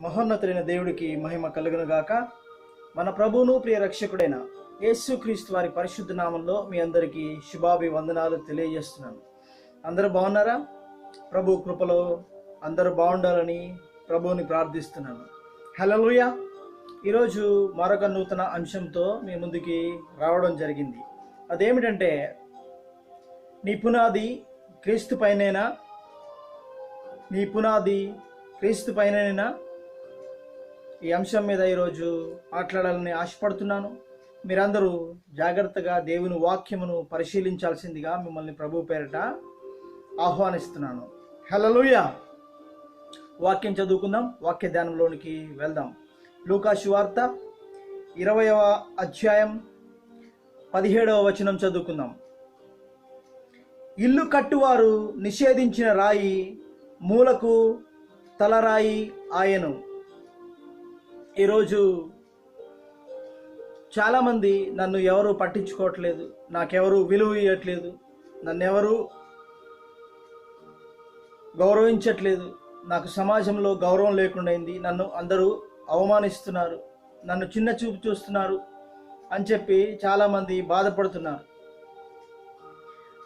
మహోన్నతులైన దేవుడికి మహిమ కలుగును గాక. మన ప్రభువును ప్రియ రక్షకుడైన యేసుక్రీస్తు వారి పరిశుద్ధ నామంలో మీ అందరికీ శుభాభివందనాలు తెలియజేస్తున్నాను. అందరూ బాగున్నారా? ప్రభు కృపలో అందరూ బాగుండాలని ప్రభువుని ప్రార్థిస్తున్నాను. హల్లెలూయా. ఈరోజు మరొక నూతన అంశంతో మీ ముందుకి రావడం జరిగింది. అదేమిటంటే, నీ పునాది క్రీస్తు పైనేనా? నీ పునాది క్రీస్తు పైనేనా? ఈ అంశం మీద ఈరోజు మాట్లాడాలని ఆశపడుతున్నాను. మీరందరూ జాగ్రత్తగా దేవుని వాక్యమును పరిశీలించాల్సిందిగా మిమ్మల్ని ప్రభు పేరిట ఆహ్వానిస్తున్నాను. హల్లెలూయా. వాక్యం చదువుకుందాం. వాక్య ధ్యానంలోనికి వెళ్దాం. లూకా సువార్త 20వ అధ్యాయం 17వ వచనం చదువుకుందాం. ఇల్లు కట్టువారు నిషేధించిన రాయి మూలకు తలరాయి ఆయను. ఈరోజు చాలామంది నన్ను ఎవరు పట్టించుకోవట్లేదు, నాకెవరు విలువ ఇవ్వట్లేదు, నన్ను ఎవరు గౌరవించట్లేదు, నాకు సమాజంలో గౌరవం లేకుండా అయింది, నన్ను అందరూ అవమానిస్తున్నారు, నన్ను చిన్న చూపు చూస్తున్నారు అని చెప్పి చాలామంది బాధపడుతున్నారు.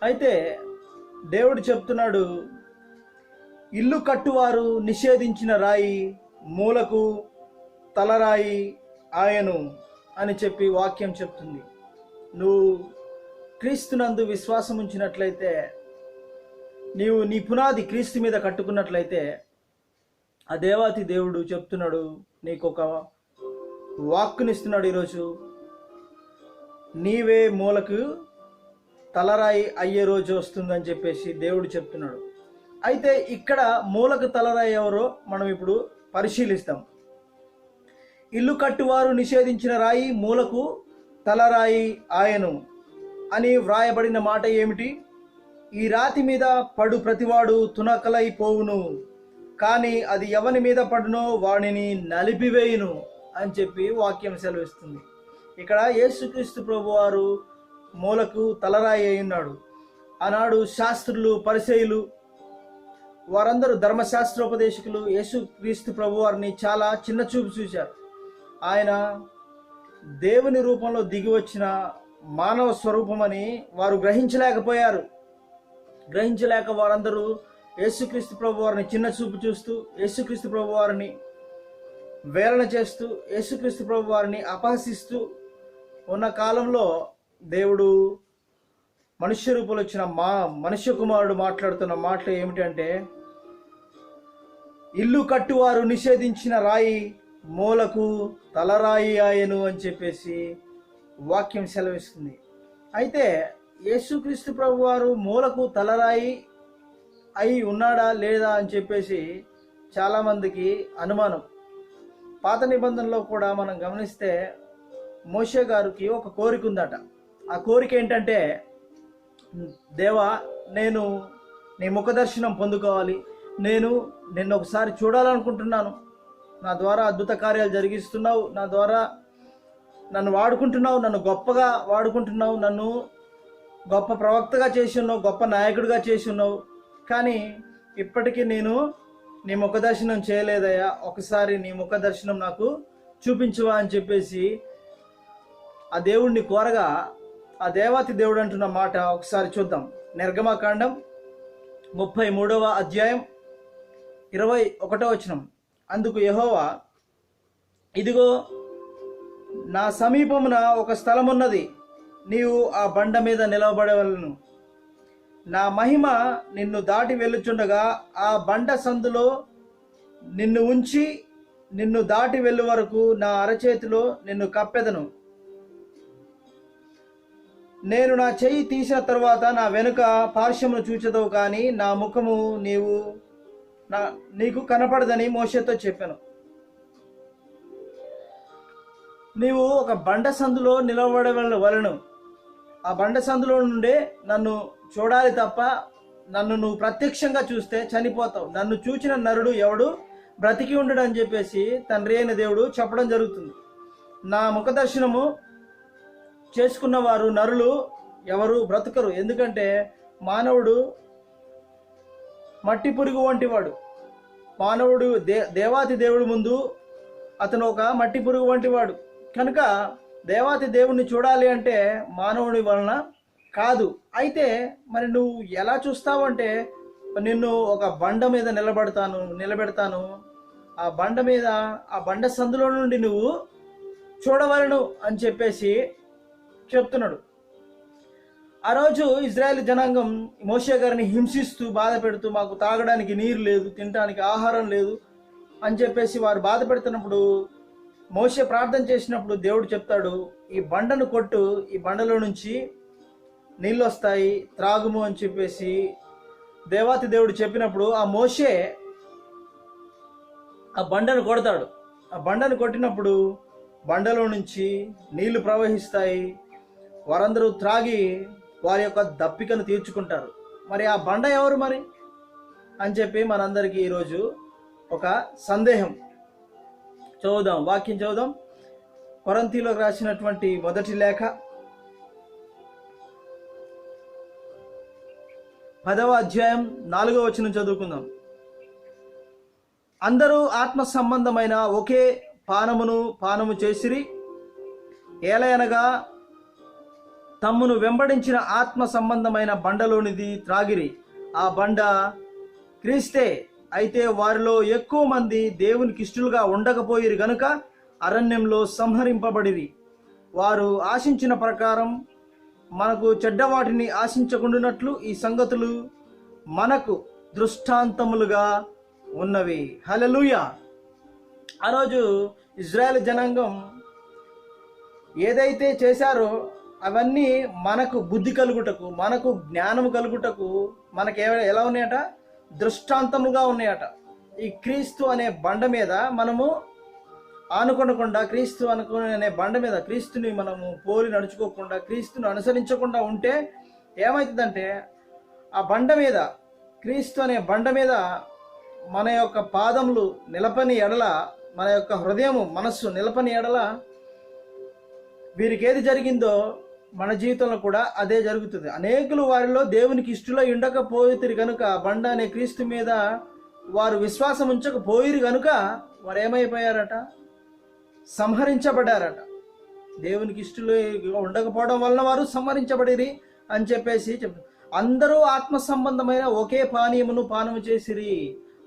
అయితే దేవుడు చెప్తున్నాడు, ఇల్లు కట్టువారు నిషేధించిన రాయి మూలకు తలరాయి ఆయను అని చెప్పి వాక్యం చెప్తుంది. నువ్వు క్రీస్తునందు విశ్వాసం ఉంచినట్లయితే, నీవు నీ పునాది క్రీస్తు మీద కట్టుకున్నట్లయితే, ఆ దేవాతి దేవుడు చెప్తున్నాడు, నీకు ఒక వాక్కునిస్తున్నాడు. ఈరోజు నీవే మూలకు తలరాయి అయ్యే రోజు వస్తుందని చెప్పేసి దేవుడు చెప్తున్నాడు. అయితే ఇక్కడ మూలకు తలరాయి ఎవరో మనం ఇప్పుడు పరిశీలిస్తాం. ఇల్లు కట్టువారు నిషేధించిన రాయి మూలకు తలరాయి ఆయను అని వ్రాయబడిన మాట ఏమిటి? ఈ రాతి మీద పడు ప్రతివాడు తునకలైపోవును, కానీ అది ఎవని మీద పడునో వాడిని నలిపివేయును అని చెప్పి వాక్యం సెలవిస్తుంది. ఇక్కడ యేసుక్రీస్తు ప్రభువారు మూలకు తలరాయి అయి ఉన్నాడు. ఆనాడు శాస్త్రులు, పరిసయ్యులు వారందరూ ధర్మశాస్త్రోపదేశకులు యేసుక్రీస్తు ప్రభువారిని చాలా చిన్న చూపు చూశారు. ఆయన దేవుని రూపంలో దిగి వచ్చిన మానవ స్వరూపమని వారు గ్రహించలేకపోయారు. గ్రహించలేక వారందరూ యేసుక్రీస్తు ప్రభువారిని చిన్న చూపు చూస్తూ, యేసుక్రీస్తు ప్రభువారిని వేలన చేస్తూ, యేసుక్రీస్తు ప్రభువారిని అపహసిస్తూ ఉన్న కాలంలో దేవుడు మనుష్య రూపంలో వచ్చిన మనుష్య కుమారుడు మాట్లాడుతున్న మాటలు ఏమిటంటే, ఇల్లు కట్టువారు నిషేధించిన రాయి మూలకు తలరాయి ఆయను అని చెప్పేసి వాక్యం సెలవిస్తుంది. అయితే యేసుక్రీస్తు ప్రభువారు మూలకు తలరాయి అయి ఉన్నాడా లేదా అని చెప్పేసి చాలామందికి అనుమానం. పాత నిబంధనలో కూడా మనం గమనిస్తే మోషే గారికి ఒక కోరిక ఉందట. ఆ కోరిక ఏంటంటే, దేవా, నేను నీ ముఖదర్శనం పొందుకోవాలి, నేను నిన్ను ఒకసారి చూడాలనుకుంటున్నాను, నా ద్వారా అద్భుత కార్యాలు జరిగిస్తున్నావు, నా ద్వారా నన్ను వాడుకుంటున్నావు, నన్ను గొప్పగా వాడుకుంటున్నావు, నన్ను గొప్ప ప్రవక్తగా చేసి ఉన్నావు, గొప్ప నాయకుడిగా చేసి ఉన్నావు, కానీ ఇప్పటికీ నేను నీ ముఖదర్శనం చేయలేదయ్యా, ఒకసారి నీ ముఖదర్శనం నాకు చూపించువా అని చెప్పేసి ఆ దేవుణ్ణి కోరగా, ఆ దేవాతి దేవుడు అంటున్న మాట ఒకసారి చూద్దాం. నిర్గమకాండం 33వ అధ్యాయం 21వ వచనం. అందుకు యెహోవా, ఇదిగో నా సమీపమున ఒక స్థలం ఉన్నది, నీవు ఆ బండ మీద నిలవబడవలను, నా మహిమ నిన్ను దాటి వెళ్ళుచుండగా ఆ బండ సందులో నిన్ను ఉంచి నిన్ను దాటి వెళ్ళు వరకు నా అరచేతిలో నిన్ను కప్పెదను. నేను నా చెయ్యి తీసిన తరువాత నా వెనుక పార్శ్వమును చూచెదవు, కానీ నా ముఖము నీకు కనపడదని మోషేతో చెప్పాను. నీవు ఒక బండ సందులో నిలబడవలను, ఆ బండ సందులో నుండే నన్ను చూడాలి తప్ప నన్ను నువ్వు ప్రత్యక్షంగా చూస్తే చనిపోతావు, నన్ను చూచిన నరుడు ఎవడు బ్రతికి ఉండడు అని చెప్పేసి తండ్రి అయిన దేవుడు చెప్పడం జరుగుతుంది. నా ముఖదర్శనము చేసుకున్న వారు నరులు ఎవరు బ్రతకరు. ఎందుకంటే మానవుడు మట్టి పురుగు వంటివాడు. మానవుడు దేవాతి దేవుడి ముందు అతను ఒక మట్టి పురుగు వంటి వాడు. కనుక దేవాతి దేవుణ్ణి చూడాలి అంటే మానవుడి వలన కాదు. అయితే మరి నువ్వు ఎలా చూస్తావు అంటే, నిన్ను ఒక బండ మీద నిలబెడతాను, ఆ బండ సందులో నుండి నువ్వు చూడవలను అని చెప్పేసి చెప్తున్నాడు. ఆ రోజు ఇజ్రాయేల్ జనాంగం మోషే గారిని హింసిస్తూ బాధ పెడుతూ, మాకు తాగడానికి నీరు లేదు, తినడానికి ఆహారం లేదు అని చెప్పేసి వారు బాధ పెడుతున్నప్పుడు మోషే ప్రార్థన చేసినప్పుడు దేవుడు చెప్తాడు, ఈ బండను కొట్టు, ఈ బండలో నుంచి నీళ్ళు వస్తాయి, త్రాగుము అని చెప్పేసి దేవాతి దేవుడు చెప్పినప్పుడు ఆ మోషే ఆ బండను కొడతాడు. ఆ బండను కొట్టినప్పుడు బండలో నుంచి నీళ్లు ప్రవహిస్తాయి. వారందరూ త్రాగి వారి యొక్క దప్పికను తీర్చుకుంటారు. మరి ఆ బండ ఎవరు మరి అని చెప్పి మనందరికీ ఈరోజు ఒక సందేహం. వాక్యం చదువుదాం. కొరింథీయులకు రాసినటువంటి మొదటి లేఖ 10వ అధ్యాయం 4వ వచనం చదువుకుందాం. అందరూ ఆత్మ సంబంధమైన ఒకే పానము చేసిరి, ఏలయనగా తమ్మును వెంబడించిన ఆత్మ సంబంధమైన బండలోనిది త్రాగిరి, ఆ బండ క్రీస్తే. అయితే వారిలో ఎక్కువ మంది దేవునికి ఇష్టలుగా ఉండకపోయిరి గనుక అరణ్యంలో సంహరింపబడిరి. వారు ఆశించిన ప్రకారం మనకు చెడ్డవాటిని ఆశించకుండానట్లు ఈ సంగతులు మనకు దృష్టాంతములుగా ఉన్నవి. హల్లెలూయా. ఆ రోజు ఇజ్రాయేల్ జనాంగం ఏదైతే చేశారో అవన్నీ మనకు బుద్ధి కలుగుటకు, మనకు జ్ఞానము కలుగుటకు మనకు ఎలా ఉన్నాయట? దృష్టాంతముగా ఉన్నాయట. ఈ క్రీస్తు అనే బండ మీద మనము ఆనుకొనకుండా, క్రీస్తు అనే బండ మీద క్రీస్తుని మనము పోలి నడుచుకోకుండా, క్రీస్తుని అనుసరించకుండా ఉంటే ఏమవుతుందంటే, ఆ బండ మీద, క్రీస్తు అనే బండ మీద మన యొక్క పాదములు నిలపని ఎడల, మన యొక్క హృదయము మనస్సు నిలపని ఎడల, వీరికి ఏది జరిగిందో మన జీవితంలో కూడా అదే జరుగుతుంది. అనేకులు వారిలో దేవునికి ఇష్టలై ఉండకపోయిరు కనుక, బండ అనే క్రీస్తు మీద వారు విశ్వాసం ఉంచకపోయిరు కనుక వారు ఏమైపోయారట? సంహరించబడ్డారట. దేవునికి ఇష్టలు ఉండకపోవడం వలన వారు సంహరించబడిరి అని చెప్పేసి చెప్తారు. అందరూ ఆత్మ సంబంధమైన ఒకే పానము చేసిరి.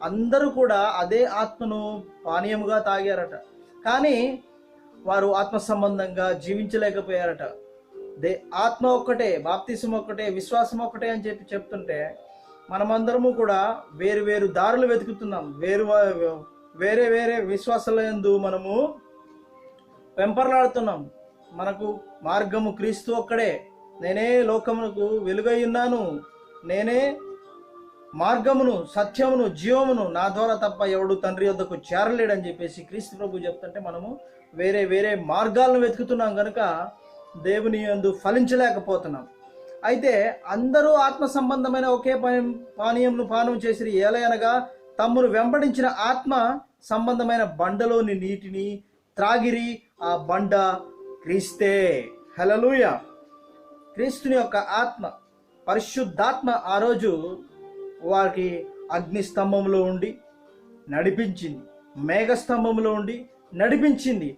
అందరూ కూడా అదే ఆత్మను పానీయముగా తాగారట. కానీ వారు ఆత్మ సంబంధంగా జీవించలేకపోయారట. ఆత్మ ఒక్కటే, బాప్తిసం ఒక్కటే, విశ్వాసం ఒక్కటే అని చెప్తుంటే మనమందరము కూడా వేరు వేరు దారులు వెతుకుతున్నాం. వేరే వేరే విశ్వాసాల యందు మనము వెంపర్లాడుతున్నాం. మనకు మార్గము క్రీస్తు ఒక్కడే. నేనే లోకమునకు వెలుగై ఉన్నాను, నేనే మార్గమును, సత్యమును, జీవమును, నా ద్వారా తప్ప ఎవడు తండ్రి వద్దకు చేరలేడని చెప్పేసి క్రీస్తు ప్రభు చెప్తుంటే మనము వేరే వేరే మార్గాలను వెతుకుతున్నాం కనుక దేవుని యందు ఫలించలేకపోతున్నాం. అయితే అందరూ ఆత్మ సంబంధమైన ఒకే పానము చేసిరి, ఏలయనగా తమ్మును వెంబడించిన ఆత్మ సంబంధమైన బండలోని నీటిని త్రాగిరి, ఆ బండ క్రీస్తే. హల్లెలూయా. క్రీస్తుని యొక్క ఆత్మ, పరిశుద్ధాత్మ ఆ రోజు వారికి అగ్నిస్తంభంలో ఉండి నడిపించింది, మేఘస్తంభంలో ఉండి నడిపించింది.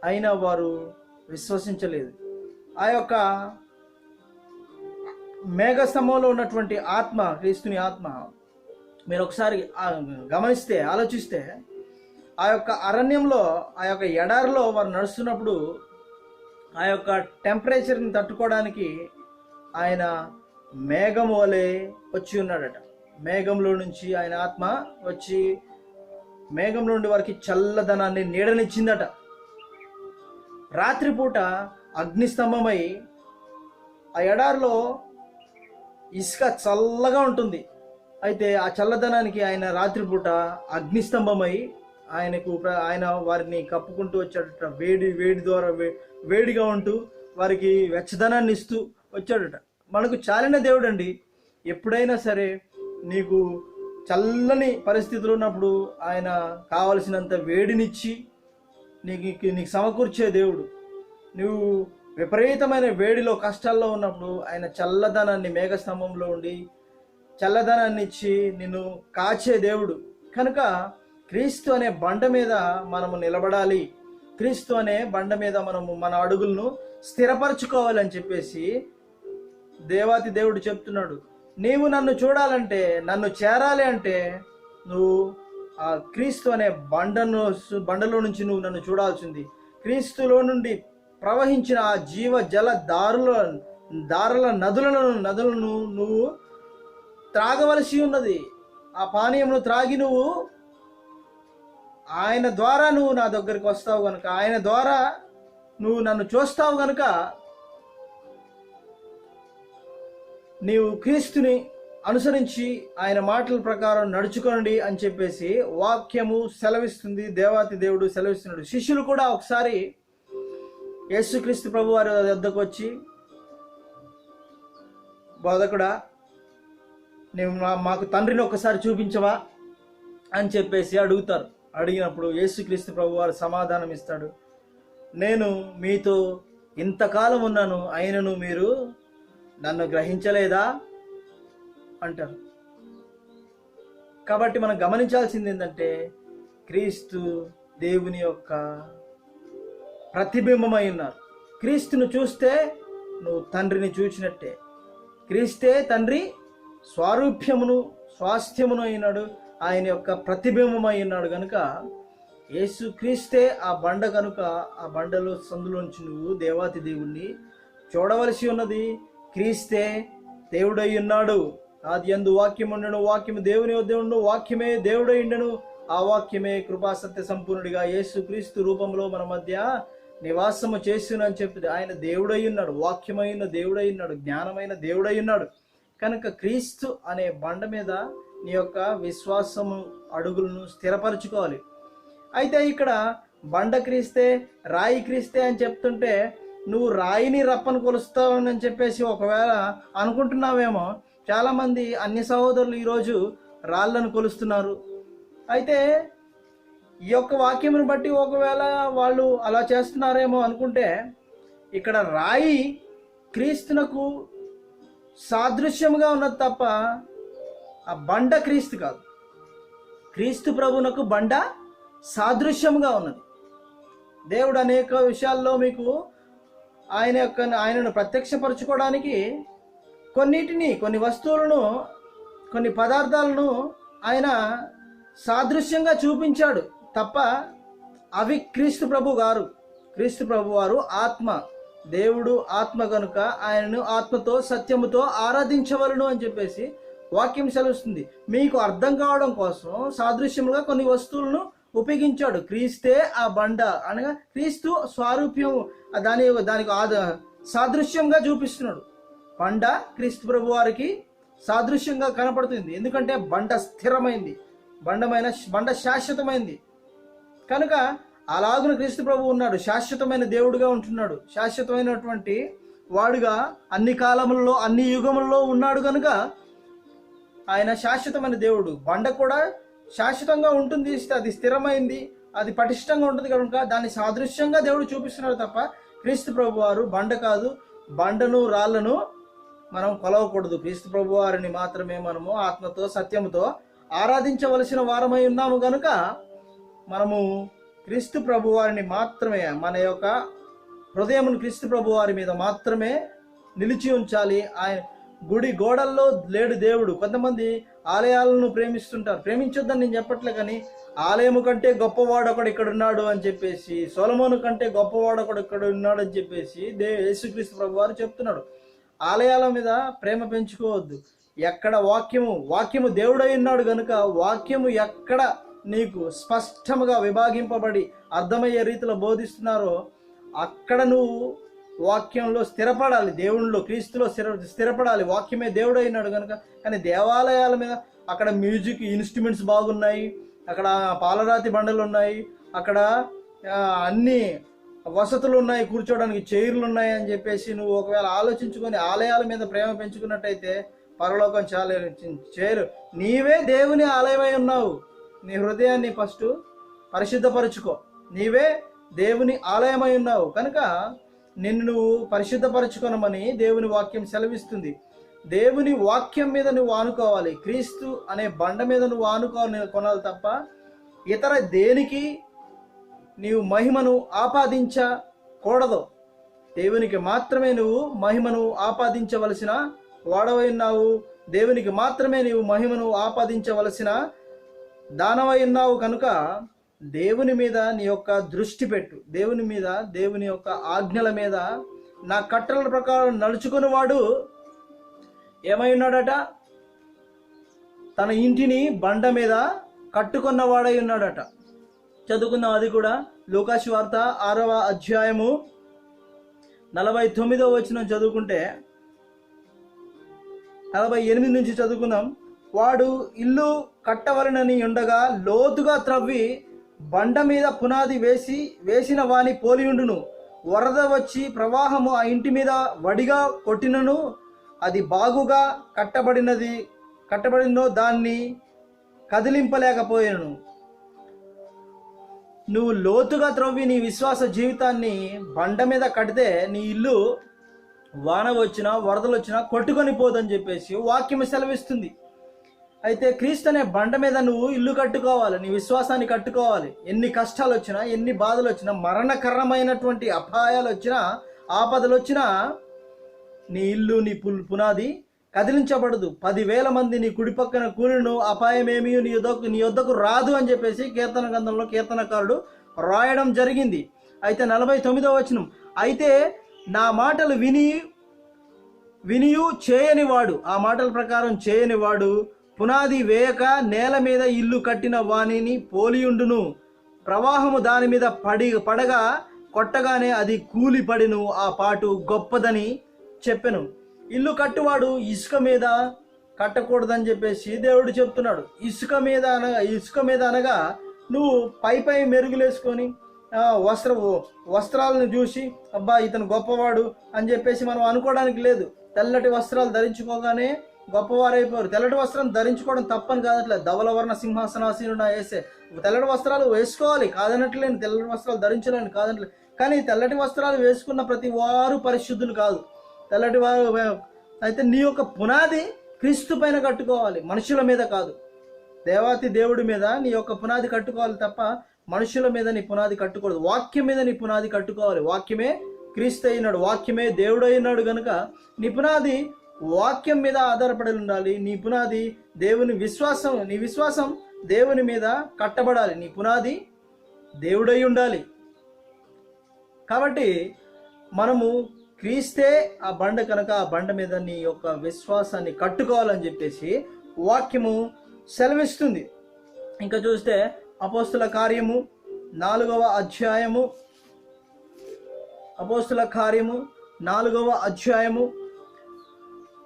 అయినా వారు విశ్వసించలేదు. ఆ యొక్క మేఘస్తంభంలో ఉన్నటువంటి ఆత్మ, క్రీస్తుని ఆత్మ, మీరు ఒకసారి గమనిస్తే, ఆలోచిస్తే, ఆ యొక్క అరణ్యంలో, ఆ యొక్క ఎడారిలో వారు నడుస్తున్నప్పుడు ఆ యొక్క టెంపరేచర్ని తట్టుకోవడానికి ఆయన మేఘం వలె వచ్చి ఉన్నాడట. మేఘంలో నుంచి ఆయన ఆత్మ వచ్చి మేఘంలో నుండి వారికి చల్లదనాన్ని, నీడనిచ్చిందట. రాత్రిపూట అగ్నిస్తంభమై ఆ ఎడారిలో ఇసుక చల్లగా ఉంటుంది. అయితే ఆ చల్లదనానికి ఆయన రాత్రిపూట అగ్నిస్తంభమై ఆయన వారిని కప్పుకుంటూ వచ్చాడట. వేడి ద్వారా వేడిగా ఉంటూ వారికి వెచ్చదనాన్ని ఇస్తూ వచ్చాడట. మనకు చాలిన దేవుడు అండి. ఎప్పుడైనా సరే నీకు చల్లని పరిస్థితులు ఉన్నప్పుడు ఆయన కావలసినంత వేడినిచ్చి నీకు సమకూర్చే దేవుడు. నువ్వు విపరీతమైన వేడిలో, కష్టాల్లో ఉన్నప్పుడు ఆయన చల్లదనాన్ని, మేఘస్తంభంలో ఉండి చల్లదనాన్ని ఇచ్చి నిన్ను కాచే దేవుడు. కనుక క్రీస్తు అనే బండ మీద మనము నిలబడాలి, క్రీస్తు అనే బండ మీద మనము మన అడుగులను స్థిరపరచుకోవాలని చెప్పేసి దేవాతి దేవుడు చెప్తున్నాడు. నీవు నన్ను చూడాలంటే, నన్ను చేరాలి అంటే నువ్వు ఆ క్రీస్తు అనే బండలో నుంచి నువ్వు నన్ను చూడాల్సింది. క్రీస్తులో నుండి ప్రవహించిన ఆ జీవ జల దారుల నదులను నువ్వు త్రాగవలసి ఉన్నది. ఆ పానీయమును త్రాగి నువ్వు ఆయన ద్వారా నువ్వు నా దగ్గరికి వస్తావు కనుక, ఆయన ద్వారా నువ్వు నన్ను చూస్తావు కనుక నీవు క్రీస్తుని అనుసరించి ఆయన మాటల ప్రకారం నడుచుకోండి అని చెప్పేసి వాక్యము సెలవిస్తుంది. దేవాతి దేవుడు సెలవిస్తున్నాడు. శిష్యులు కూడా ఒకసారి యేసుక్రీస్తు ప్రభు వారి వద్దకు వచ్చి, బోధకుడా, నీవు మాకు తండ్రిని ఒకసారి చూపించవా అని చెప్పేసి అడుగుతారు. అడిగినప్పుడు యేసుక్రీస్తు ప్రభు వారు సమాధానం ఇస్తాడు. నేను మీతో ఇంతకాలం ఉన్నాను, అయినను మీరు నన్ను గ్రహించలేదా అంటారు. కాబట్టి మనం గమనించాల్సింది ఏంటంటే, క్రీస్తు దేవుని యొక్క ప్రతిబింబమై ఉన్నారు. క్రీస్తును చూస్తే నువ్వు తండ్రిని చూచినట్టే. క్రీస్తే తండ్రి స్వారూప్యమును స్వాస్థ్యమును అయినాడు, ఆయన యొక్క ప్రతిబింబమై ఉన్నాడు కనుక యేసు క్రీస్తే ఆ బండ కనుక ఆ బండలో సందులోంచి నువ్వు దేవాతి దేవుణ్ణి చూడవలసి ఉన్నది. క్రీస్తే దేవుడై ఉన్నాడు. ఆది యందు వాక్యం ఉండను, వాక్యము దేవుని వద్ద ఉండు, వాక్యమే దేవుడై ఉండను, ఆ వాక్యమే కృపా సత్య సంపూర్ణుడిగా యేసు క్రీస్తు రూపంలో మన మధ్య నివాసము చేస్తున్నా అని చెప్పింది. ఆయన దేవుడై ఉన్నాడు, వాక్యమైన దేవుడై ఉన్నాడు, జ్ఞానమైన దేవుడై ఉన్నాడు. కనుక క్రీస్తు అనే బండ మీద నీ యొక్క విశ్వాసము అడుగులను స్థిరపరచుకోవాలి. అయితే ఇక్కడ బండ క్రీస్తే, రాయి క్రీస్తే అని చెప్తుంటే నువ్వు రాయిని రప్పను కొలుస్తావు అని చెప్పేసి ఒకవేళ అనుకుంటున్నావేమో. చాలామంది అన్య సహోదరులు ఈరోజు రాళ్ళను కొలుస్తున్నారు. అయితే ఈ యొక్క వాక్యమును బట్టి ఒకవేళ వాళ్ళు అలా చేస్తున్నారేమో అనుకుంటే, ఇక్కడ రాయి క్రీస్తునకు సాదృశ్యముగా ఉన్నది తప్ప ఆ బండ క్రీస్తు కాదు. క్రీస్తు ప్రభునకు బండ సాదృశ్యముగా ఉన్నది. దేవుడు అనేక విషయాల్లో మీకు ఆయనను ప్రత్యక్షపరచుకోవడానికి కొన్ని వస్తువులను, కొన్ని పదార్థాలను ఆయన సాదృశ్యంగా చూపించాడు తప్ప అవి క్రీస్తు ప్రభు గారు. క్రీస్తు ప్రభు వారు ఆత్మ, దేవుడు ఆత్మ కనుక ఆయనను ఆత్మతో సత్యముతో ఆరాధించవలను అని చెప్పేసి వాక్యం సెలవుస్తుంది. మీకు అర్థం కావడం కోసం సాదృశ్యముగా కొన్ని వస్తువులను ఉపయోగించాడు. క్రీస్తే ఆ బండ అనగా క్రీస్తు స్వారూప్యం దానికి సాదృశ్యంగా చూపిస్తున్నాడు. బండ క్రీస్తు ప్రభు వారికి సాదృశ్యంగా కనపడుతుంది. ఎందుకంటే బండ స్థిరమైంది, బండ శాశ్వతమైంది కనుక అలాగున క్రీస్తు ప్రభు ఉన్నాడు. శాశ్వతమైన దేవుడుగా ఉంటున్నాడు. శాశ్వతమైనటువంటి వాడుగా అన్ని కాలములలో అన్ని యుగములలో ఉన్నాడు కనుక ఆయన శాశ్వతమైన దేవుడు. బండ కూడా శాశ్వతంగా ఉంటుంది, అది స్థిరమైంది, అది పటిష్టంగా ఉంటుంది కనుక దాన్ని సాదృశ్యంగా దేవుడు చూపిస్తున్నాడు తప్ప క్రీస్తు ప్రభు వారు బండ కాదు. బండను రాళ్లను మనం కొలవకూడదు. క్రీస్తు ప్రభు వారిని మాత్రమే మనము ఆత్మతో సత్యముతో ఆరాధించవలసిన వారమై ఉన్నాము కనుక మనము క్రీస్తు ప్రభు వారిని మాత్రమే, మన యొక్క హృదయమును క్రీస్తు ప్రభు వారి మీద మాత్రమే నిలిచి ఉంచాలి. ఆయన గుడి గోడల్లో లేడు దేవుడు. కొంతమంది ఆలయాలను ప్రేమిస్తుంటారు. ప్రేమించొద్దని నేను చెప్పట్లే, కానీ ఆలయము కంటే గొప్పవాడు ఒకడు ఇక్కడ ఉన్నాడు అని చెప్పేసి, సొలొమోను కంటే గొప్పవాడు ఒకడు ఇక్కడ ఉన్నాడు అని చెప్పేసి యేసుక్రీస్తు ప్రభు వారు చెప్తున్నాడు. ఆలయాల మీద ప్రేమ పెంచుకోవద్దు. ఎక్కడ వాక్యము దేవుడై ఉన్నాడు కనుక వాక్యము ఎక్కడ నీకు స్పష్టముగా విభాగింపబడి అర్థమయ్యే రీతిలో బోధిస్తున్నారో అక్కడ నువ్వు వాక్యంలో స్థిరపడాలి, దేవునిలో క్రీస్తులో స్థిరపడాలి. వాక్యమే దేవుడు అయినాడు కనుక. కానీ దేవాలయాల మీద అక్కడ మ్యూజిక్ ఇన్స్ట్రుమెంట్స్ బాగున్నాయి, అక్కడ పాలరాతి బండలు ఉన్నాయి, అక్కడ అన్ని వసతులు ఉన్నాయి, కూర్చోడానికి చైర్లు ఉన్నాయి అని చెప్పేసి నువ్వు ఒకవేళ ఆలోచించుకొని ఆలయాల మీద ప్రేమ పెంచుకున్నట్టయితే పరలోకం చాలా చేరు. నీవే దేవుని ఆలయమై ఉన్నావు. నీ హృదయాన్ని ఫస్ట్ పరిశుద్ధపరచుకో. నీవే దేవుని ఆలయమై ఉన్నావు కనుక నిన్ను నువ్వు పరిశుద్ధపరచుకొనమని దేవుని వాక్యం సెలవిస్తుంది. దేవుని వాక్యం మీద నువ్వు ఆనుకోవాలి. క్రీస్తు అనే బండ మీద నువ్వు కొనాలి తప్ప ఇతర దేనికి నీవు మహిమను ఆపాదించకూడదు. దేవునికి మాత్రమే నువ్వు మహిమను ఆపాదించవలసిన వాడవై ఉన్నావు. దేవునికి మాత్రమే నీవు మహిమను ఆపాదించవలసిన దానవై ఉన్నావు. కనుక దేవుని మీద నీ యొక్క దృష్టి పెట్టు. దేవుని మీద, దేవుని యొక్క ఆజ్ఞల మీద, నా కట్టల ప్రకారం నడుచుకుని వాడు ఏమై ఉన్నాడట? తన ఇంటిని బండ మీద కట్టుకున్నవాడై ఉన్నాడట. చదువుకుందాం అది కూడా. లూకాసు వార్త 6వ అధ్యాయము 49వ వచనం చదువుకుంటే 48 నుంచి చదువుకుందాం. వాడు ఇల్లు కట్టవలనని ఉండగా లోతుగా త్రవ్వి బండ మీద పునాది వేసిన వాని పోలియుండును. వరద వచ్చి ప్రవాహము ఆ ఇంటి మీద వడిగా కొట్టినను అది బాగుగా కట్టబడినో దాన్ని కదిలింపలేకపోయాను. నువ్వు లోతుగా త్రవ్వి నీ విశ్వాస జీవితాన్ని బండ మీద కడితే నీ ఇల్లు వాన వచ్చినా వరదలు వచ్చినా కొట్టుకొని పోదని చెప్పేసి వాక్యం సెలవిస్తుంది. అయితే క్రీస్తు అనే బండ మీద నువ్వు ఇల్లు కట్టుకోవాలి, నీ విశ్వాసాన్ని కట్టుకోవాలి. ఎన్ని కష్టాలు వచ్చినా, ఎన్ని బాధలు వచ్చినా, మరణకరమైనటువంటి అపాయాలు వచ్చినా, ఆపదలు వచ్చినా నీ ఇల్లు, నీ పునాది కదిలించబడదు. 10,000 మంది నీ కుడి పక్కన కూలిను అపాయమేమీ నీ యొద్దకు రాదు అని చెప్పేసి కీర్తన గ్రంథంలో కీర్తనకారుడు రాయడం జరిగింది. అయితే 49వ వచనం, అయితే నా మాటలు వినియు చేయనివాడు, ఆ మాటల ప్రకారం చేయనివాడు పునాది వేయక నేల మీద ఇల్లు కట్టిన వానిని పోలియుండును. ప్రవాహము దాని మీద పడగా కొట్టగానే అది కూలిపడిను, ఆ పాటు గొప్పదని చెప్పెను. ఇల్లు కట్టువాడు ఇసుక మీద కట్టకూడదని చెప్పేసి దేవుడు చెప్తున్నాడు. ఇసుక మీద అనగా నువ్వు పై మెరుగులేసుకొని వస్త్రాలను చూసి అబ్బా ఇతను గొప్పవాడు అని చెప్పేసి మనం అనుకోవడానికి లేదు. తెల్లటి వస్త్రాలు ధరించుకోగానే గొప్పవారైపోయారు. తెల్లటి వస్త్రం ధరించుకోవడం తప్పని కాదట్లేదు. ధవలవర్ణ సింహాసనాసీనుడు వేసే తెల్లటి వస్త్రాలు వేసుకోవాలి కాదనట్లేదు, తెల్లటి వస్త్రాలు ధరించాలని కాదనట్లేదు. కానీ తెల్లటి వస్త్రాలు వేసుకున్న ప్రతి వారు పరిశుద్ధులు కాదు. తెల్లటి వారు అయితే నీ యొక్క పునాది క్రీస్తు పైన కట్టుకోవాలి, మనుషుల మీద కాదు. దేవాతి దేవుడి మీద నీ యొక్క పునాది కట్టుకోవాలి తప్ప మనుషుల మీద నీ పునాది కట్టుకోవద్దు. వాక్యం మీద నీ పునాది కట్టుకోవాలి. వాక్యమే క్రీస్తు అయినాడు, వాక్యమే దేవుడు అయినాడు. కనుక నీ పునాది వాక్యం మీద ఆధారపడి ఉండాలి. నీ పునాది నీ విశ్వాసం దేవుని మీద కట్టబడాలి. నీ పునాది దేవుడై ఉండాలి. కాబట్టి మనము క్రీస్తే ఆ బండ కనుక ఆ బండ మీద నీ యొక్క విశ్వాసాన్ని కట్టుకోవాలని చెప్పేసి వాక్యము సెలవిస్తుంది. ఇంకా చూస్తే అపోస్తుల కార్యము 4వ అధ్యాయము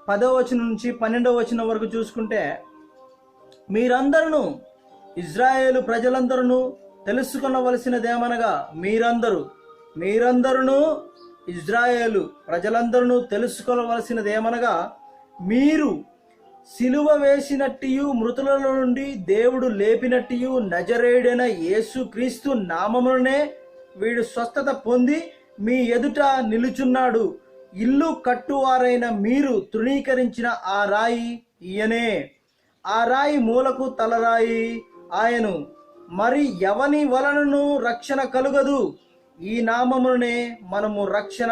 10వ వచనం నుంచి 12వ వచనం వరకు చూసుకుంటే, మీరందరూ ఇజ్రాయేలు ప్రజలందరూ తెలుసుకొనవలసినదేమనగా, మీరందరూ ఇజ్రాయేలు ప్రజలందరూ తెలుసుకోవలసినదేమనగా, మీరు సిలువ వేసినట్టియు మృతులలో నుండి దేవుడు లేపినట్టియు నజరేయుడైన యేసు క్రీస్తు నామమునే వీడు స్వస్థత పొంది మీ ఎదుట నిలుచున్నాడు. ఇల్లు కట్టువారైన మీరు తృణీకరించిన ఆ రాయి ఈయనే. ఆ రాయి మూలకు తలరాయి ఆయను. మరి ఎవని వలనను రక్షణ కలుగదు. ఈ నామమునే మనము రక్షణ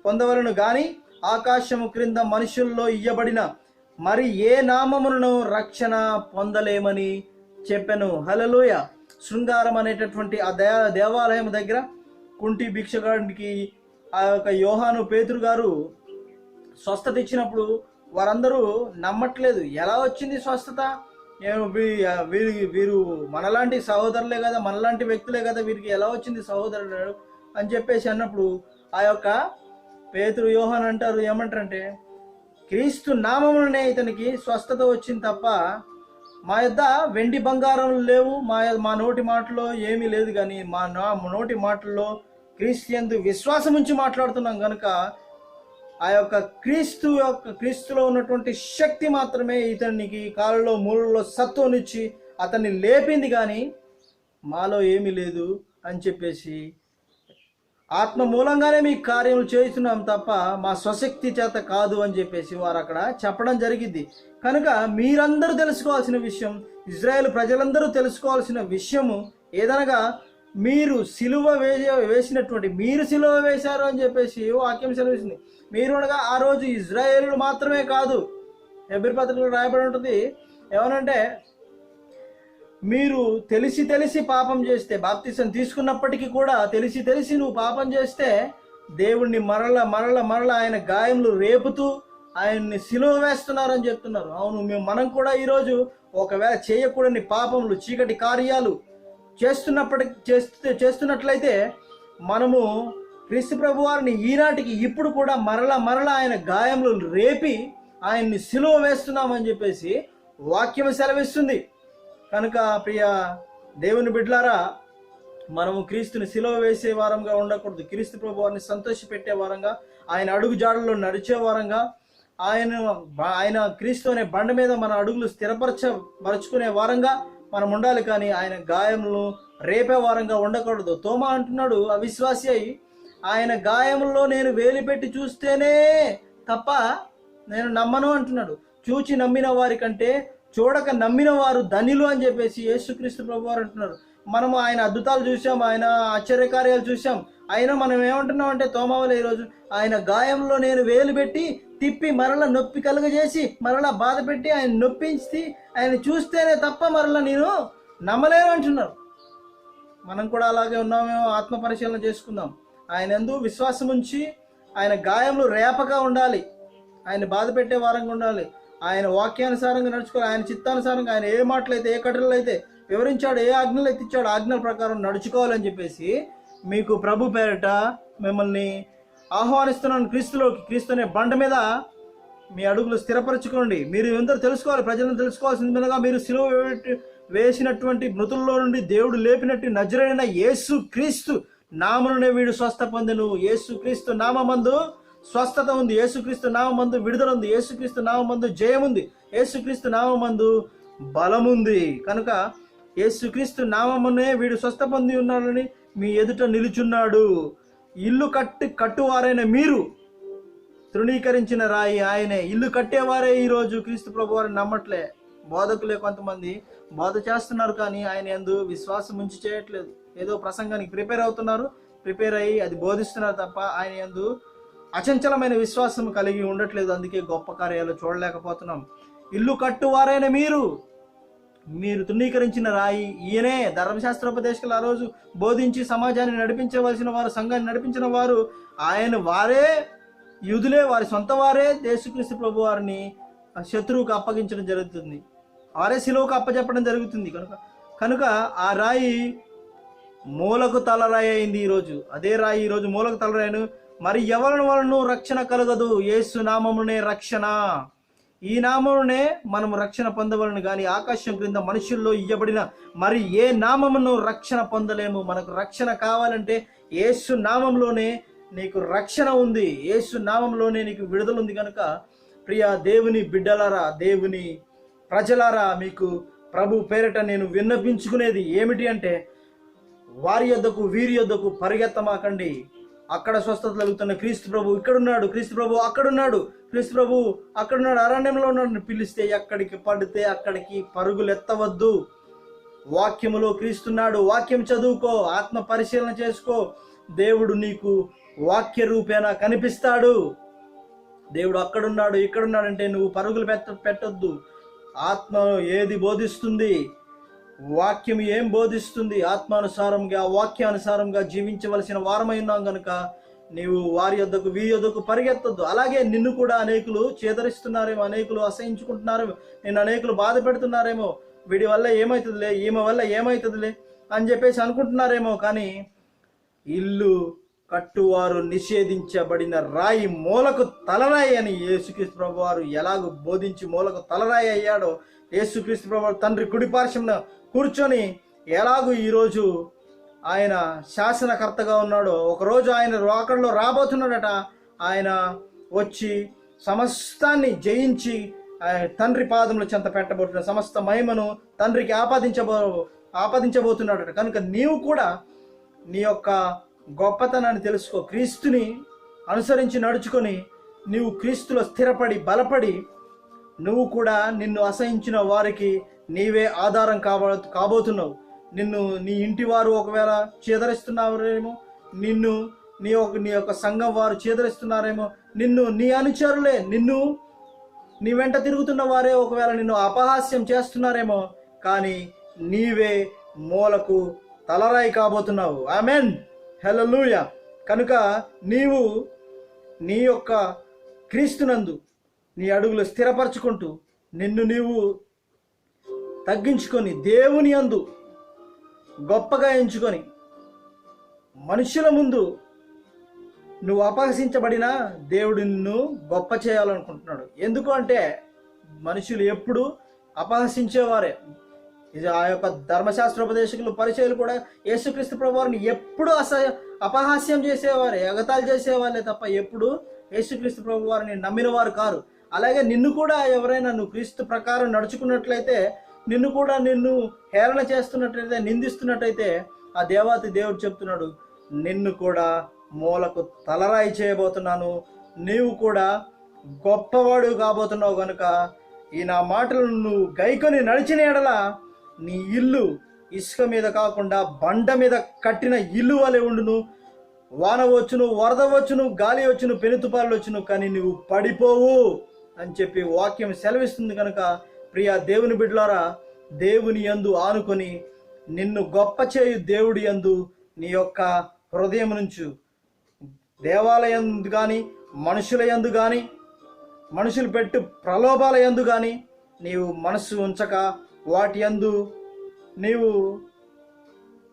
పొందవలను గాని ఆకాశము క్రింద మనుషుల్లో ఇయ్యబడిన మరి ఏ నామములను రక్షణ పొందలేమని చెప్పెను. హల్లెలూయా. శృంగారం అనేటటువంటి ఆ దేవాలయం దగ్గర కుంటి భిక్షగాడికి ఆ యొక్క యోహాను పేతురు గారు స్వస్థత ఇచ్చినప్పుడు వారందరూ నమ్మట్లేదు. ఎలా వచ్చింది స్వస్థత? వీరు మనలాంటి సహోదరులే కదా, మనలాంటి వ్యక్తులే కదా, వీరికి ఎలా వచ్చింది సహోదరుడు అని చెప్పేసి అన్నప్పుడు ఆ యొక్క పేతురు యోహాను అంటారు, ఏమంటారంటే, క్రీస్తు నామమునే ఇతనికి స్వస్థత వచ్చింది తప్ప మా యొద్ద వెండి బంగారం లేవు, మా నోటి మాటలో ఏమీ లేదు, కానీ మా నోటి మాటల్లో క్రీస్తు యందు విశ్వాసం ఉంచి మాట్లాడుతున్నాం కనుక ఆ యొక్క క్రీస్తులో ఉన్నటువంటి శక్తి మాత్రమే ఇతనికి కాళ్ళలో మూలలో సత్తునిచ్చి అతన్ని లేపింది, కానీ మాలో ఏమీ లేదు అని చెప్పేసి ఆత్మ మూలంగానే మీ కార్యములు చేస్తున్నాం తప్ప మా స్వశక్తి చేత కాదు అని చెప్పేసి వారు అక్కడ చెప్పడం జరిగింది. కనుక మీరందరూ తెలుసుకోవాల్సిన విషయం, ఇజ్రాయేల్ ప్రజలందరూ తెలుసుకోవాల్సిన విషయము ఏదనగా మీరు సిలువ వేసినటువంటి మీరు సిలువ వేశారు అని చెప్పేసి వాక్యం సెలవిస్తుంది. మీరు అనగా ఆ రోజు ఇజ్రాయేలు మాత్రమే కాదు, హెబ్రీ పత్రికలో రాయబడి ఉంటుంది ఏమనంటే, మీరు తెలిసి పాపం చేస్తే, బాప్తిసం తీసుకున్నప్పటికీ కూడా తెలిసి నువ్వు పాపం చేస్తే దేవుణ్ణి మరల ఆయన గాయములు రేపుతూ ఆయన్ని సిలువ వేస్తున్నారని చెప్తున్నారు. అవును, మనం కూడా ఈరోజు ఒకవేళ చేయకూడని పాపములు, చీకటి కార్యాలు చేస్తున్నట్లయితే మనము క్రీస్తు ప్రభు వారిని ఈనాటికి ఇప్పుడు కూడా మరల ఆయన గాయములు రేపి ఆయన్ని సిలువ వేస్తున్నామని చెప్పేసి వాక్యం సెలవిస్తుంది. కనుక ప్రియ దేవుని బిడ్డలారా, మనము క్రీస్తుని సిలువ వేసే వారంగా ఉండకూడదు. క్రీస్తు ప్రభు వారిని సంతోషపెట్టే వారంగా, ఆయన అడుగు జాడల్లో నడిచే వారంగా, ఆయన క్రీస్తు అనే బండ మీద మన అడుగులు స్థిరపరచుకునే వారంగా మనం ఉండాలి. కానీ ఆయన గాయములను రేపే వారంగా ఉండకూడదు. తోమా అంటున్నాడు, అవిశ్వాసి అయి, ఆయన గాయముల్లో నేను వేలు పెట్టి చూస్తేనే తప్ప నేను నమ్మను అంటున్నాడు. చూచి నమ్మిన వారి కంటే చూడక నమ్మిన వారు ధన్యులు అని చెప్పేసి యేసుక్రీస్తు ప్రభు వారు అంటున్నారు. మనము ఆయన అద్భుతాలు చూసాం, ఆయన ఆశ్చర్యకార్యాలు చూసాం, అయినా మనం ఏమంటున్నాం అంటే తోమావలే ఈరోజు ఆయన గాయంలో నేను వేలు పెట్టి తిప్పి మరలా నొప్పి కలుగజేసి మరలా బాధ పెట్టి ఆయన నొప్పించి ఆయన చూస్తేనే తప్ప మరలా నేను నమ్మలేను అంటున్నారు. మనం కూడా అలాగే ఉన్నామేమో, ఆత్మ పరిశీలన చేసుకుందాం. ఆయన యందు విశ్వాసం ఉంచి ఆయన గాయంలో రేపగా ఉండాలి, ఆయన బాధ పెట్టే వారంగా ఉండాలి, ఆయన వాక్యానుసారంగా నడుచుకోవాలి, ఆయన చిత్తానుసారంగా ఆయన ఏ మాటలైతే ఏ కట్టడలు అయితే వివరించాడు, ఏ ఆజ్ఞలు అయితే ఇచ్చాడు ఆజ్ఞల ప్రకారం నడుచుకోవాలని చెప్పేసి మీకు ప్రభు పేరట మిమ్మల్ని ఆహ్వానిస్తున్నాను. క్రీస్తు అనే బండ మీద మీ అడుగులు స్థిరపరచుకోండి. మీరు ఎందరో తెలుసుకోవాలి, ప్రజలను తెలుసుకోవాల్సిందిగా మీరు సిలువ వేసినటువంటి మృతుల్లో నుండి దేవుడు లేపినట్టు నజరేయుడైన యేసు క్రీస్తు నామమునే వీడు స్వస్థ పొందెను. యేసు క్రీస్తు నామమందు స్వస్థత ఉంది, యేసుక్రీస్తు నామమందు విడుదల ఉంది, యేసుక్రీస్తు నామమందు జయం ఉంది, యేసుక్రీస్తు నామమందు బలముంది. కనుక యేసుక్రీస్తు నామమునే వీడు స్వస్థ పొంది ఉన్నాడని మీ ఎదుట నిలుచున్నాడు. ఇల్లు కట్టువారైన మీరు తృణీకరించిన రాయి ఆయనే. ఇల్లు కట్టేవారే ఈరోజు క్రీస్తు ప్రభు వారిని నమ్మట్లే. బోధకులే కొంతమంది బోధ చేస్తున్నారు, కానీ ఆయన యందు విశ్వాసం ఉంచి చేయట్లేదు. ఏదో ప్రసంగానికి ప్రిపేర్ అయ్యి అది బోధిస్తున్నారు తప్ప ఆయన యందు అచంచలమైన విశ్వాసం కలిగి ఉండట్లేదు. అందుకే గొప్ప కార్యాలు చూడలేకపోతున్నాం. ఇల్లు కట్టువారైన మీరు తృణీకరించిన రాయి ఈయనే. ధర్మశాస్త్రోపదేశకులు ఆ రోజు బోధించి సమాజాన్ని నడిపించవలసిన వారు, సంఘాన్ని నడిపించిన వారు వారే యూదులే, వారి సొంత వారే యేసుక్రీస్తు ప్రభు వారిని శత్రువుకు అప్పగించడం జరుగుతుంది, వారే శిలువకు అప్పచెప్పడం జరుగుతుంది. కనుక ఆ రాయి మూలకు తలరాయి అయింది ఈరోజు. అదే రాయి ఈరోజు మూలకు తలరాయను. మరి ఎవరి వలన రక్షణ కలగదు, యేసు నామమునే రక్షణ. ఈ నామమునే మనము రక్షణ పొందవలను, కానీ ఆకాశం క్రింద మనుషుల్లో ఇవ్వబడిన మరి ఏ నామమును రక్షణ పొందలేము. మనకు రక్షణ కావాలంటే యేసు నామంలోనే నీకు రక్షణ ఉంది, యేసు నామంలోనే నీకు విడుదల ఉంది. కనుక ప్రియ దేవుని బిడ్డలారా, దేవుని ప్రజలారా, మీకు ప్రభు పేరిట నేను విన్నపించుకునేది ఏమిటి అంటే, వారి యొద్దకు వీరి యొద్దకు పరిగెత్తమాకండి. అక్కడ స్వస్థత కలుగుతున్న క్రీస్తు ప్రభు ఇక్కడున్నాడు, క్రీస్తు ప్రభు అక్కడున్నాడు, క్రీస్తు ప్రభు అక్కడున్నాడు, అరణ్యంలో ఉన్నాడు పిలిస్తే ఎక్కడికి పడితే అక్కడికి పరుగులు ఎత్తవద్దు. వాక్యములో క్రీస్తున్నాడు, వాక్యం చదువుకో, ఆత్మ పరిశీలన చేసుకో. దేవుడు నీకు వాక్య రూపేణ కనిపిస్తాడు. దేవుడు అక్కడున్నాడు ఇక్కడున్నాడంటే నువ్వు పరుగులు పెట్టొద్దు. ఆత్మ ఏది బోధిస్తుంది, వాక్యం ఏం బోధిస్తుంది, ఆత్మానుసారంగా వాక్యానుసారంగా జీవించవలసిన వారమై ఉన్నాం కనుక నీవు వారి యొద్దకు వీరి యొద్దకు పరిగెత్తొద్దు. అలాగే నిన్ను కూడా అనేకులు చేదరిస్తున్నారేమో, అనేకులు అసహించుకుంటున్నారేమో, నిన్ను అనేకులు బాధ పెడుతున్నారేమో, వీడి వల్ల ఏమవుతుందిలే, ఈమె వల్ల ఏమవుతుందిలే అని చెప్పేసి అనుకుంటున్నారేమో. కానీ ఇల్లు కట్టువారు నిషేధించబడిన రాయి మూలకు తలరాయి అని యేసుక్రీస్తు ప్రభు వారు ఎలాగో బోధించి మూలకు తలరాయి అయ్యాడో, యేసుక్రీస్తు ప్రభు తండ్రి కుడిపార్శ్వంలో కూర్చొని ఎలాగూ ఈరోజు ఆయన శాసనకర్తగా ఉన్నాడో, ఒకరోజు ఆయన రోకడలో రాబోతున్నాడట. ఆయన వచ్చి సమస్తాన్ని జయించి తండ్రి పాదముల చెంత పెట్టబోతున్న సమస్త మహిమను తండ్రికి ఆపాదించబోతున్నాడట. కనుక నీవు కూడా నీ యొక్క గొప్పతనాన్ని తెలుసుకో. క్రీస్తుని అనుసరించి నడుచుకొని నీవు క్రీస్తులో స్థిరపడి బలపడి నువ్వు కూడా నిన్ను అసహించిన వారికి నీవే ఆధారం కాబోతున్నావు. నీ ఇంటి వారు ఒకవేళ చేదరిస్తున్నారేమో, నీ యొక్క సంఘం వారు చేదరిస్తున్నారేమో, నీ అనుచరులే నీ వెంట తిరుగుతున్న వారే ఒకవేళ నిన్ను అపహాస్యం చేస్తున్నారేమో, కానీ నీవే మూలకు తలరాయి కాబోతున్నావు. ఆమెన్, హల్లెలూయా. కనుక నీవు నీ యొక్క క్రీస్తునందు నీ అడుగులు స్థిరపరచుకుంటూ నిన్ను నీవు తగ్గించుకొని దేవుని యందు గొప్పగా ఎంచుకొని మనుషుల ముందు నువ్వు అపహసించబడినా దేవుడు నిన్ను గొప్ప చేయాలనుకుంటున్నాడు. ఎందుకు అంటే మనుషులు ఎప్పుడు అపహసించేవారే. ఇది ఆ యొక్క ధర్మశాస్త్రోపదేశకులు పరిచయాలు కూడా యేసుక్రీస్తు ప్రభువారిని ఎప్పుడు అపహాస్యం చేసేవారే, ఎగతాళి చేసేవాళ్ళే తప్ప ఎప్పుడు యేసుక్రీస్తు ప్రభువారిని నమ్మిన వారు కారు. అలాగే నిన్ను కూడా ఎవరైనా నువ్వు క్రీస్తు ప్రకారం నడుచుకున్నట్లయితే నిన్ను హేళన చేస్తున్నట్లయితే, నిందిస్తున్నట్టయితే ఆ దేవాతి దేవుడు చెప్తున్నాడు, నిన్ను కూడా మూలకు తలరాయి చేయబోతున్నాను, నీవు కూడా గొప్పవాడు కాబోతున్నావు. కనుక ఈ నా మాటలను నువ్వు గైకొని నడిచిన ఎడల నీ ఇల్లు ఇసుక మీద కాకుండా బండ మీద కట్టిన ఇల్లు వలె ఉండును. వాన వచ్చును, వరద వచ్చును, గాలి వచ్చును, పెనుతుపాలు వచ్చును, కానీ నువ్వు పడిపోవు అని చెప్పి వాక్యం సెలవిస్తుంది. కనుక ప్రియ దేవుని బిడ్డలారా, దేవుని యందు ఆనుకొని నిన్ను గొప్ప చేయు దేవుడి యందు నీ యొక్క హృదయం నుంచి దేవాలయం కానీ మనుషుల యందు కానీ మనుషులు పెట్టు ప్రలోభాల యందు కానీ నీవు మనస్సు ఉంచక వాటి యందు నీవు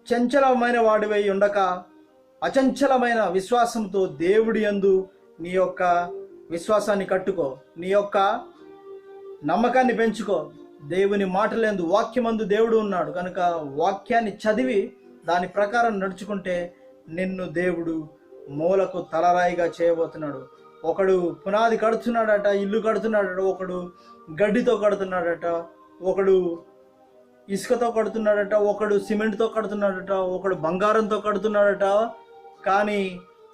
చంచలమైన వాడివై ఉండక అచంచలమైన విశ్వాసంతో దేవుడి యందు నీ యొక్క విశ్వాసాన్ని కట్టుకో, నీ యొక్క నమ్మకాన్ని పెంచుకో. దేవుని మాటలందు వాక్యమందు దేవుడు ఉన్నాడు కనుక వాక్యాన్ని చదివి దాని ప్రకారం నడుచుకుంటే నిన్ను దేవుడు మూలకు తలరాయిగా చేయబోతున్నాడు. ఒకడు పునాది కడుతున్నాడట, ఇల్లు కడుతున్నాడట, ఒకడు గడ్డితో కడుతున్నాడట, ఒకడు ఇసుకతో కడుతున్నాడట, ఒకడు సిమెంట్తో కడుతున్నాడట, ఒకడు బంగారంతో కడుతున్నాడట. కానీ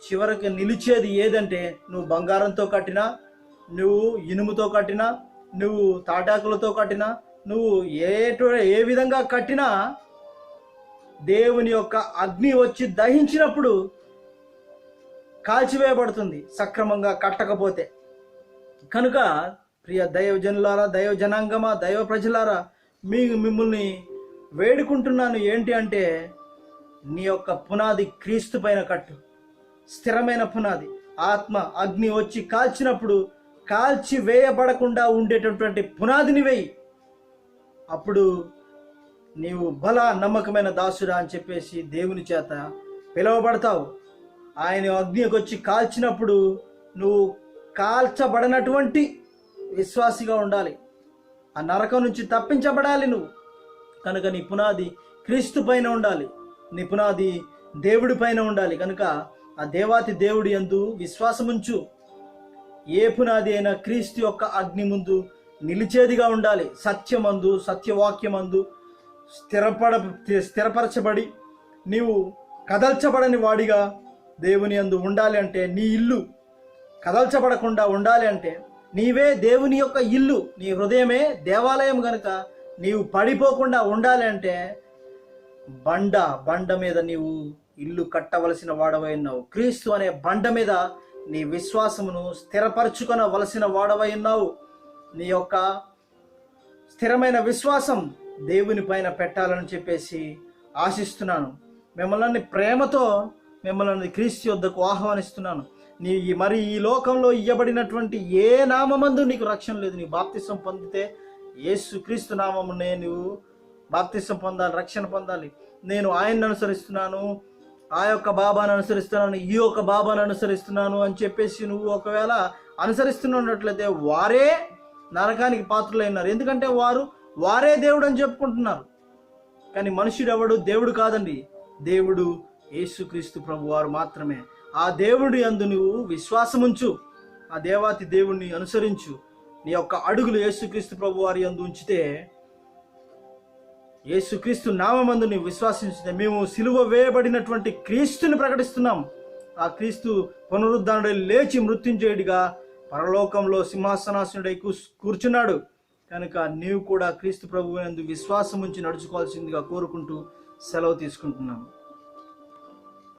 చివరికి నిలిచేది ఏదంటే నువ్వు బంగారంతో కట్టినా, నువ్వు ఇనుముతో కట్టినా, నువ్వు తాటాకులతో కట్టినా, నువ్వు ఏ విధంగా కట్టినా దేవుని యొక్క అగ్ని వచ్చి దహించినప్పుడు కాల్చివేయబడుతుంది సక్రమంగా కట్టకపోతే. కనుక ప్రియ దైవజనులారా, దైవ జనాంగమా, దైవ ప్రజలారా, మిమ్మల్ని వేడుకుంటున్నాను ఏంటి అంటే నీ యొక్క పునాది క్రీస్తు పైన కట్టు. స్థిరమైన పునాది. ఆత్మ అగ్ని వచ్చి కాల్చినప్పుడు కాల్చి వేయబడకుండా ఉండేటటువంటి పునాదిని వేయి. అప్పుడు నీవు బల నమ్మకమైన దాసుడా అని చెప్పేసి దేవుని చేత పిలువబడతావు. ఆయన అగ్నికి వచ్చి కాల్చినప్పుడు నువ్వు కాల్చబడినటువంటి విశ్వాసిగా ఉండాలి. ఆ నరకం నుంచి తప్పించబడాలి నువ్వు. కనుక నీ పునాది క్రీస్తు పైన ఉండాలి, నీ పునాది దేవుడి పైన ఉండాలి. కనుక ఆ దేవాతి దేవుడి యందు విశ్వాసముంచు. ఏ పునాది అయినా క్రీస్తు యొక్క అగ్ని ముందు నిలిచేదిగా ఉండాలి. సత్యమందు, సత్యవాక్యమందు స్థిరపరచబడి నీవు కదల్చబడని వాడిగా దేవుని యందు ఉండాలి. అంటే నీ ఇల్లు కదల్చబడకుండా ఉండాలి అంటే నీవే దేవుని యొక్క ఇల్లు, నీ హృదయమే దేవాలయం. కనుక నీవు పడిపోకుండా ఉండాలి అంటే బండ మీద నీవు ఇల్లు కట్టవలసిన వాడవై ఉన్నావు. క్రీస్తు అనే బండ మీద నీ విశ్వాసమును స్థిరపరచుకొనవలసిన వాడవై ఉన్నావు. నీ యొక్క స్థిరమైన విశ్వాసం దేవుని పైన పెట్టాలని చెప్పేసి ఆశిస్తున్నాను. మిమ్మల్ని ప్రేమతో మిమ్మల్ని క్రీస్తు యొద్దకు ఆహ్వానిస్తున్నాను. మరి ఈ లోకంలో ఇయ్యబడినటువంటి ఏ నామమందు నీకు రక్షణ లేదు. నీ బాప్తిసం పొందితే యేసు క్రీస్తు నామమునే నువ్వు బాప్తిసం పొందాలి, రక్షణ పొందాలి. నేను ఆయన్ని అనుసరిస్తున్నాను, ఆ యొక్క బాబాను అనుసరిస్తున్నాను, ఈ యొక్క బాబాను అనుసరిస్తున్నాను అని చెప్పేసి నువ్వు ఒకవేళ అనుసరిస్తున్నట్లయితే వారే నరకానికి పాత్రులైనారు. ఎందుకంటే వారే దేవుడు అని చెప్పుకుంటున్నారు. కానీ మనుషుడు ఎవడు దేవుడు కాదండి. దేవుడు యేసుక్రీస్తు ప్రభు వారు మాత్రమే. ఆ దేవుడి యందు నువ్వు విశ్వాసముంచు, ఆ దేవాతి దేవుణ్ణి అనుసరించు. నీ యొక్క అడుగులు యేసుక్రీస్తు ప్రభు వారి యందు ఉంచితే యేసుక్రీస్తు నామమందు నీవు విశ్వాసించితే మేము సిలువ వేయబడినటువంటి క్రీస్తుని ప్రకటిస్తున్నాం. ఆ క్రీస్తు పునరుద్ధానుడై లేచి మృత్యుంజయుడిగా పరలోకంలో సింహాసనాసనుడై కూర్చున్నాడు. కనుక నీవు కూడా క్రీస్తు ప్రభువునందు విశ్వాసం ఉంచి నడుచుకోవాల్సిందిగా కోరుకుంటూ సెలవు తీసుకుంటున్నాము.